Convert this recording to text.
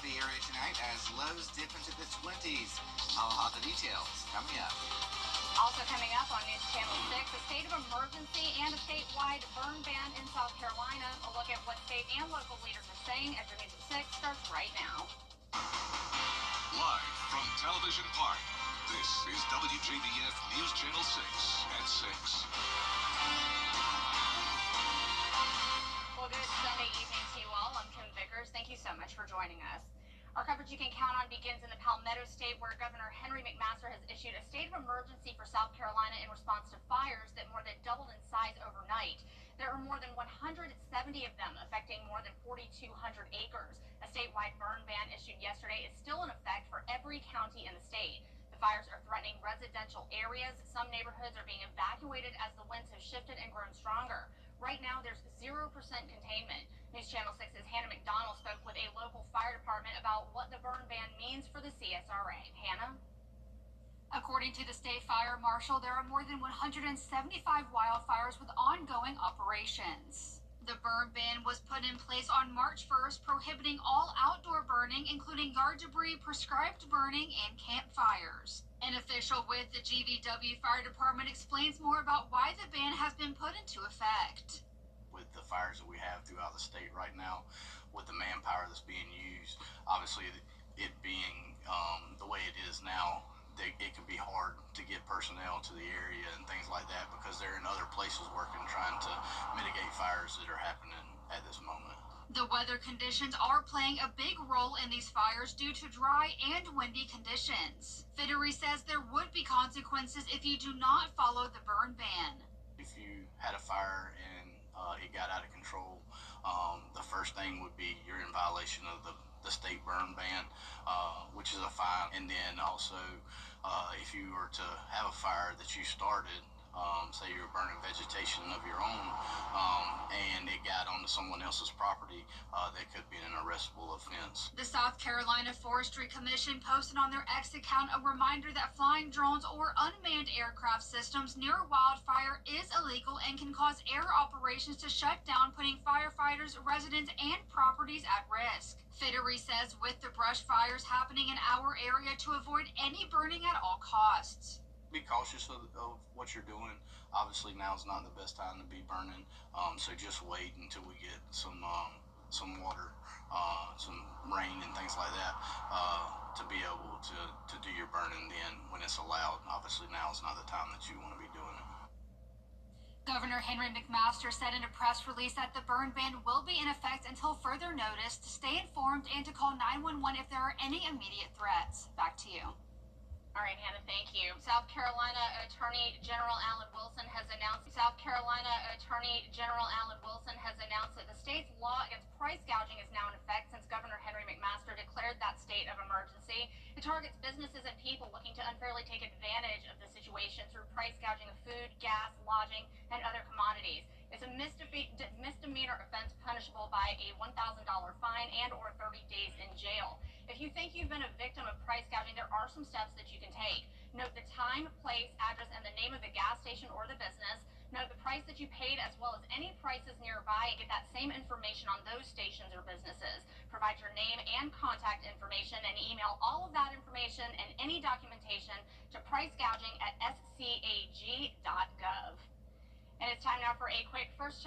the area tonight as lows dip into the 20s. I'll have the details coming up. Also coming up on News Channel 6, a state of emergency and a statewide burn ban in South Carolina. A look at what state and local leaders are saying as your News at 6 starts right now. Live from Television Park, this is WJBF News Channel 6 at 6. Well, good Sunday evening to you all. I'm Kim Vickers. Thank you so much for joining us. Our coverage you can count on begins in the Palmetto State, where Governor Henry McMaster has issued a state of emergency for South Carolina in response to fires that more than doubled in size overnight. There are more than 170 of them, affecting more than 4,200 acres. A statewide burn ban issued yesterday is still in effect for every county in the state. The fires are threatening residential areas. Some neighborhoods are being evacuated as the winds have shifted and grown stronger. Right now, there's 0% containment. News Channel 6's Hannah McDonald spoke with a local fire department about what the burn ban means for the CSRA. Hannah? According to the state fire marshal, there are more than 175 wildfires with ongoing operations. The burn ban was put in place on March 1st, prohibiting all outdoor burning, including yard debris, prescribed burning, and campfires. An official with the GVW Fire Department explains more about why the ban has been put into effect. With the fires that we have throughout the state right now, with the manpower that's being used, obviously it being the way it is now, it can be hard to get personnel to the area and things like that because they're in other places working, trying to mitigate fires that are happening at this moment. The weather conditions are playing a big role in these fires due to dry and windy conditions. Fittery says there would be consequences if you do not follow the burn ban. If you had a fire and it got out of control, the first thing would be you're in violation of the state burn ban, which is a fine. And then also, if you were to have a fire that you started, say you were burning vegetation of your own, and it got onto someone else's property, that could be an arrestable offense. The South Carolina Forestry Commission posted on their X account a reminder that flying drones or unmanned aircraft systems near a wildfire is illegal and can cause air operations to shut down, putting firefighters, residents, and properties at risk. Fittery says with the brush fires happening in our area, to avoid any burning at all costs. Be cautious of what you're doing. Obviously, now's not the best time to be burning, so just wait until we get some water, some rain and things like that, to be able to do your burning then when it's allowed. Obviously, now is not the time that you want to be doing it. Governor Henry McMaster said in a press release that the burn ban will be in effect until further notice, to stay informed and to call 911 if there are any immediate threats. Back to you. All right, Hannah, thank you. South Carolina Attorney General Alan Wilson has announced that the state's law against price gouging is now in effect since Governor Henry McMaster declared that state of emergency. It targets businesses and people looking to unfairly take advantage of the situation through price gouging of food, gas, lodging, and other commodities. It's a misdemeanor offense punishable by a $1,000 fine and or 30 days in jail. If you think you've been a victim of price gouging, there are some steps that you can take. Note the time, place, address, and the name of the gas station or the business. Note the price that you paid as well as any prices nearby, and get that same information on those stations or businesses. Provide your name and contact information and email all of that information and any documentation to pricegouging@scag.gov. And it's time now for a quick first check